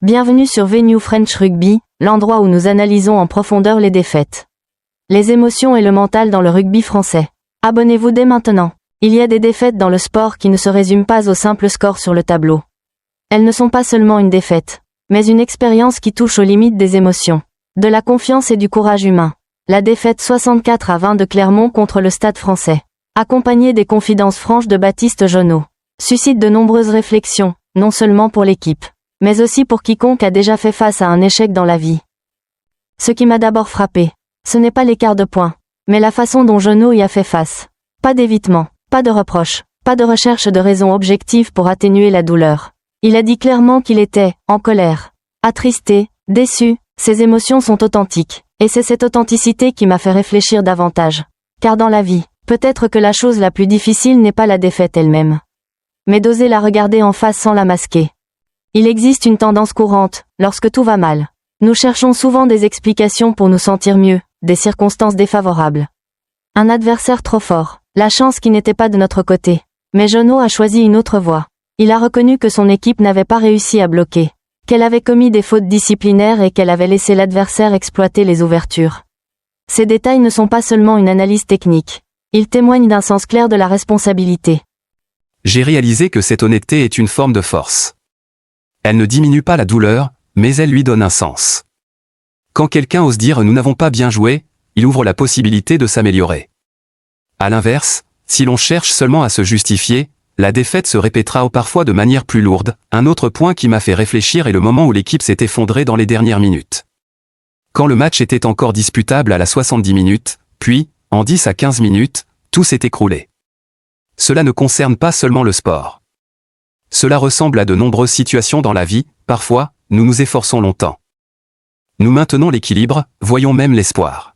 Bienvenue sur Venue French Rugby, l'endroit où nous analysons en profondeur les défaites. Les émotions et le mental dans le rugby français. Abonnez-vous dès maintenant. Il y a des défaites dans le sport qui ne se résument pas au simple score sur le tableau. Elles ne sont pas seulement une défaite, mais une expérience qui touche aux limites des émotions, de la confiance et du courage humain. La défaite 64-20 de Clermont contre le Stade français, accompagnée des confidences franches de Baptiste Jonot, suscite de nombreuses réflexions, non seulement pour l'équipe, mais aussi pour quiconque a déjà fait face à un échec dans la vie. Ce qui m'a d'abord frappé, ce n'est pas l'écart de points, mais la façon dont Jonot y a fait face. Pas d'évitement, pas de reproche, pas de recherche de raisons objectives pour atténuer la douleur. Il a dit clairement qu'il était en colère, attristé, déçu. Ses émotions sont authentiques, et c'est cette authenticité qui m'a fait réfléchir davantage. Car dans la vie, peut-être que la chose la plus difficile n'est pas la défaite elle-même, mais d'oser la regarder en face sans la masquer. Il existe une tendance courante, lorsque tout va mal. Nous cherchons souvent des explications pour nous sentir mieux, des circonstances défavorables. Un adversaire trop fort, la chance qui n'était pas de notre côté. Mais Jonot a choisi une autre voie. Il a reconnu que son équipe n'avait pas réussi à bloquer, qu'elle avait commis des fautes disciplinaires et qu'elle avait laissé l'adversaire exploiter les ouvertures. Ces détails ne sont pas seulement une analyse technique. Ils témoignent d'un sens clair de la responsabilité. J'ai réalisé que cette honnêteté est une forme de force. Elle ne diminue pas la douleur, mais elle lui donne un sens. Quand quelqu'un ose dire « nous n'avons pas bien joué », il ouvre la possibilité de s'améliorer. À l'inverse, si l'on cherche seulement à se justifier, la défaite se répétera parfois de manière plus lourde. Un autre point qui m'a fait réfléchir est le moment où l'équipe s'est effondrée dans les dernières minutes. Quand le match était encore disputable à la 70 minutes, puis, en 10 à 15 minutes, tout s'est écroulé. Cela ne concerne pas seulement le sport. Cela ressemble à de nombreuses situations dans la vie. Parfois, nous nous efforçons longtemps. Nous maintenons l'équilibre, voyons même l'espoir.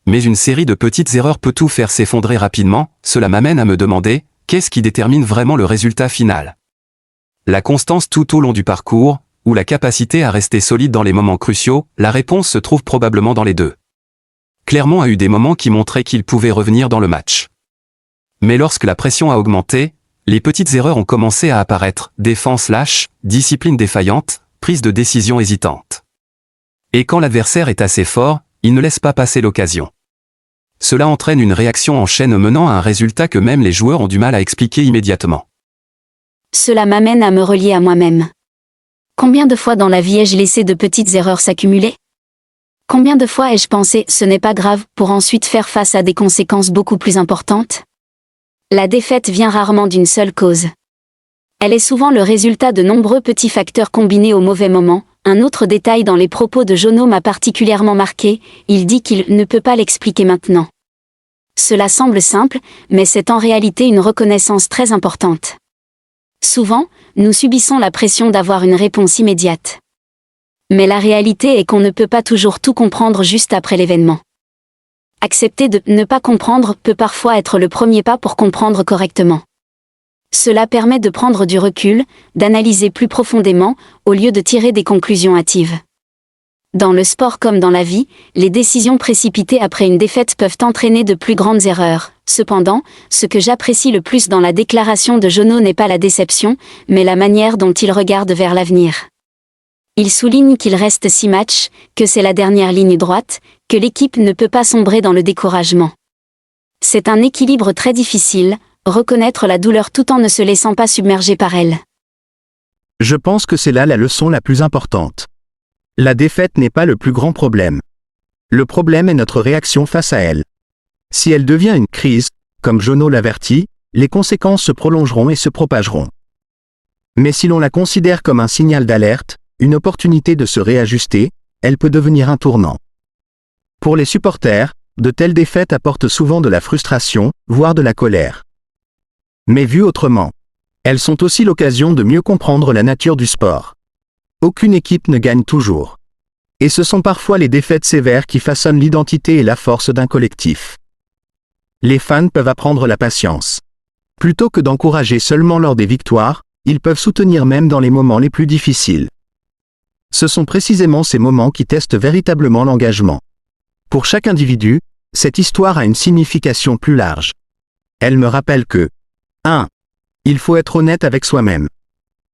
Mais une série de petites erreurs peut tout faire s'effondrer rapidement. Cela m'amène à me demander, qu'est-ce qui détermine vraiment le résultat final? La constance tout au long du parcours, ou la capacité à rester solide dans les moments cruciaux? La réponse se trouve probablement dans les deux. Clermont a eu des moments qui montraient qu'il pouvait revenir dans le match. Mais lorsque la pression a augmenté, les petites erreurs ont commencé à apparaître, défense lâche, discipline défaillante, prise de décision hésitante. Et quand l'adversaire est assez fort, il ne laisse pas passer l'occasion. Cela entraîne une réaction en chaîne menant à un résultat que même les joueurs ont du mal à expliquer immédiatement. Cela m'amène à me relier à moi-même. Combien de fois dans la vie ai-je laissé de petites erreurs s'accumuler? Combien de fois ai-je pensé « ce n'est pas grave » pour ensuite faire face à des conséquences beaucoup plus importantes? La défaite vient rarement d'une seule cause. Elle est souvent le résultat de nombreux petits facteurs combinés au mauvais moment. Un autre détail dans les propos de Jonot m'a particulièrement marqué, il dit qu'il ne peut pas l'expliquer maintenant. Cela semble simple, mais c'est en réalité une reconnaissance très importante. Souvent, nous subissons la pression d'avoir une réponse immédiate. Mais la réalité est qu'on ne peut pas toujours tout comprendre juste après l'événement. Accepter de ne pas comprendre peut parfois être le premier pas pour comprendre correctement. Cela permet de prendre du recul, d'analyser plus profondément, au lieu de tirer des conclusions hâtives. Dans le sport comme dans la vie, les décisions précipitées après une défaite peuvent entraîner de plus grandes erreurs. Cependant, ce que j'apprécie le plus dans la déclaration de Jonot n'est pas la déception, mais la manière dont il regarde vers l'avenir. Il souligne qu'il reste 6 matchs, que c'est la dernière ligne droite, que l'équipe ne peut pas sombrer dans le découragement. C'est un équilibre très difficile, reconnaître la douleur tout en ne se laissant pas submerger par elle. Je pense que c'est là la leçon la plus importante. La défaite n'est pas le plus grand problème. Le problème est notre réaction face à elle. Si elle devient une crise, comme Jonot l'avertit, les conséquences se prolongeront et se propageront. Mais si l'on la considère comme un signal d'alerte, une opportunité de se réajuster, elle peut devenir un tournant. Pour les supporters, de telles défaites apportent souvent de la frustration, voire de la colère. Mais vues autrement, elles sont aussi l'occasion de mieux comprendre la nature du sport. Aucune équipe ne gagne toujours. Et ce sont parfois les défaites sévères qui façonnent l'identité et la force d'un collectif. Les fans peuvent apprendre la patience. Plutôt que d'encourager seulement lors des victoires, ils peuvent soutenir même dans les moments les plus difficiles. Ce sont précisément ces moments qui testent véritablement l'engagement. Pour chaque individu, cette histoire a une signification plus large. Elle me rappelle que 1. Il faut être honnête avec soi-même.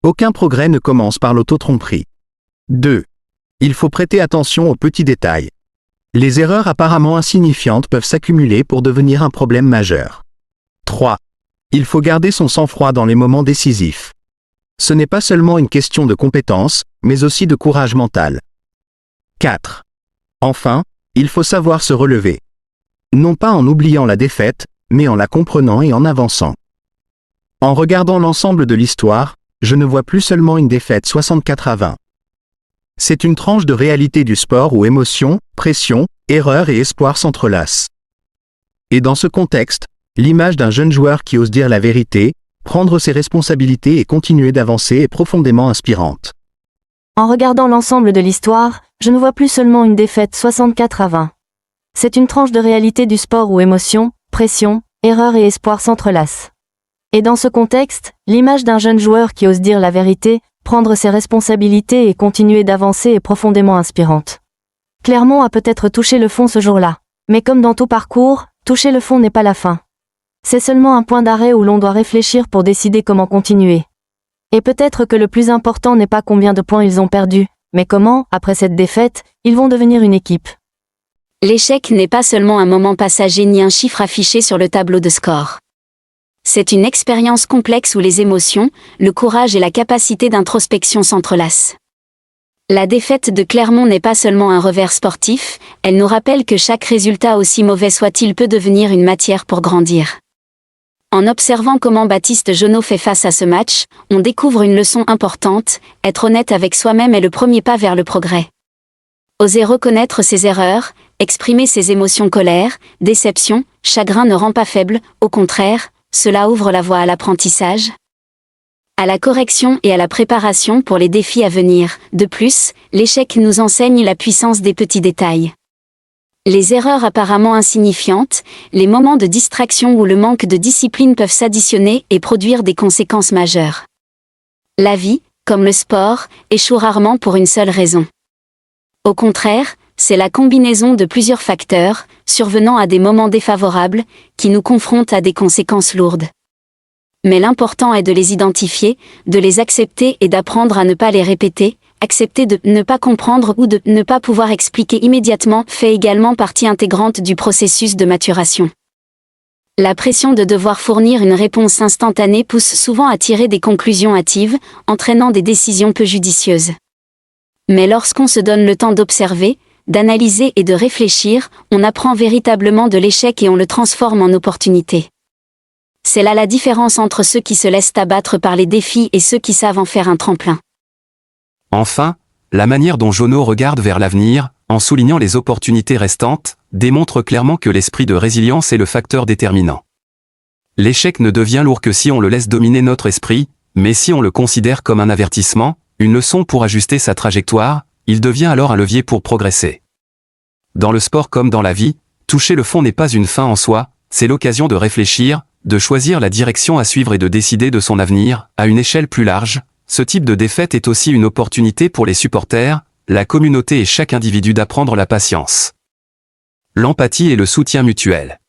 Aucun progrès ne commence par l'auto-tromperie. 2. Il faut prêter attention aux petits détails. Les erreurs apparemment insignifiantes peuvent s'accumuler pour devenir un problème majeur. 3. Il faut garder son sang-froid dans les moments décisifs. Ce n'est pas seulement une question de compétence, mais aussi de courage mental. 4. Enfin, il faut savoir se relever. Non pas en oubliant la défaite, mais en la comprenant et en avançant. En regardant l'ensemble de l'histoire, je ne vois plus seulement une défaite 64-20. C'est une tranche de réalité du sport où émotion, pression, erreur et espoir s'entrelacent. Et dans ce contexte, l'image d'un jeune joueur qui ose dire la vérité, prendre ses responsabilités et continuer d'avancer est profondément inspirante. En regardant l'ensemble de l'histoire, je ne vois plus seulement une défaite 64-20. C'est une tranche de réalité du sport où émotion, pression, erreur et espoir s'entrelacent. Et dans ce contexte, l'image d'un jeune joueur qui ose dire la vérité, prendre ses responsabilités et continuer d'avancer est profondément inspirante. Clermont a peut-être touché le fond ce jour-là. Mais comme dans tout parcours, toucher le fond n'est pas la fin. C'est seulement un point d'arrêt où l'on doit réfléchir pour décider comment continuer. Et peut-être que le plus important n'est pas combien de points ils ont perdu, mais comment, après cette défaite, ils vont devenir une équipe. L'échec n'est pas seulement un moment passager ni un chiffre affiché sur le tableau de score. C'est une expérience complexe où les émotions, le courage et la capacité d'introspection s'entrelacent. La défaite de Clermont n'est pas seulement un revers sportif, elle nous rappelle que chaque résultat aussi mauvais soit-il peut devenir une matière pour grandir. En observant comment Baptiste Jonot fait face à ce match, on découvre une leçon importante, être honnête avec soi-même est le premier pas vers le progrès. Oser reconnaître ses erreurs, exprimer ses émotions colère, déception, chagrin ne rend pas faible, au contraire, cela ouvre la voie à l'apprentissage, à la correction et à la préparation pour les défis à venir. De plus, l'échec nous enseigne la puissance des petits détails. Les erreurs apparemment insignifiantes, les moments de distraction ou le manque de discipline peuvent s'additionner et produire des conséquences majeures. La vie, comme le sport, échoue rarement pour une seule raison. Au contraire, c'est la combinaison de plusieurs facteurs, survenant à des moments défavorables, qui nous confrontent à des conséquences lourdes. Mais l'important est de les identifier, de les accepter et d'apprendre à ne pas les répéter. Accepter de ne pas comprendre ou de ne pas pouvoir expliquer immédiatement fait également partie intégrante du processus de maturation. La pression de devoir fournir une réponse instantanée pousse souvent à tirer des conclusions hâtives, entraînant des décisions peu judicieuses. Mais lorsqu'on se donne le temps d'observer, d'analyser et de réfléchir, on apprend véritablement de l'échec et on le transforme en opportunité. C'est là la différence entre ceux qui se laissent abattre par les défis et ceux qui savent en faire un tremplin. Enfin, la manière dont Jonot regarde vers l'avenir, en soulignant les opportunités restantes, démontre clairement que l'esprit de résilience est le facteur déterminant. L'échec ne devient lourd que si on le laisse dominer notre esprit, mais si on le considère comme un avertissement, une leçon pour ajuster sa trajectoire, il devient alors un levier pour progresser. Dans le sport comme dans la vie, toucher le fond n'est pas une fin en soi, c'est l'occasion de réfléchir, de choisir la direction à suivre et de décider de son avenir, à une échelle plus large. Ce type de défaite est aussi une opportunité pour les supporters, la communauté et chaque individu d'apprendre la patience, l'empathie et le soutien mutuel.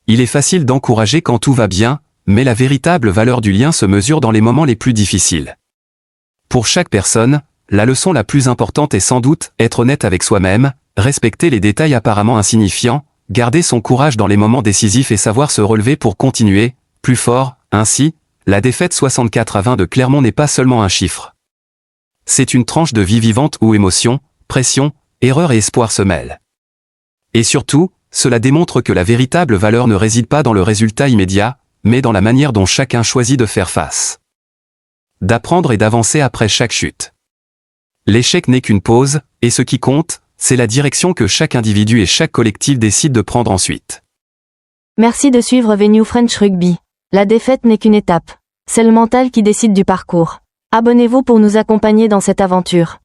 Il est facile d'encourager quand tout va bien, mais la véritable valeur du lien se mesure dans les moments les plus difficiles. Pour chaque personne, la leçon la plus importante est sans doute être honnête avec soi-même, respecter les détails apparemment insignifiants, garder son courage dans les moments décisifs et savoir se relever pour continuer, plus fort. Ainsi, la défaite 64-20 de Clermont n'est pas seulement un chiffre. C'est une tranche de vie vivante où émotion, pression, erreur et espoir se mêlent. Et surtout, cela démontre que la véritable valeur ne réside pas dans le résultat immédiat, mais dans la manière dont chacun choisit de faire face. D'apprendre et d'avancer après chaque chute. L'échec n'est qu'une pause, et ce qui compte, c'est la direction que chaque individu et chaque collectif décide de prendre ensuite. Merci de suivre Venue French Rugby. La défaite n'est qu'une étape. C'est le mental qui décide du parcours. Abonnez-vous pour nous accompagner dans cette aventure.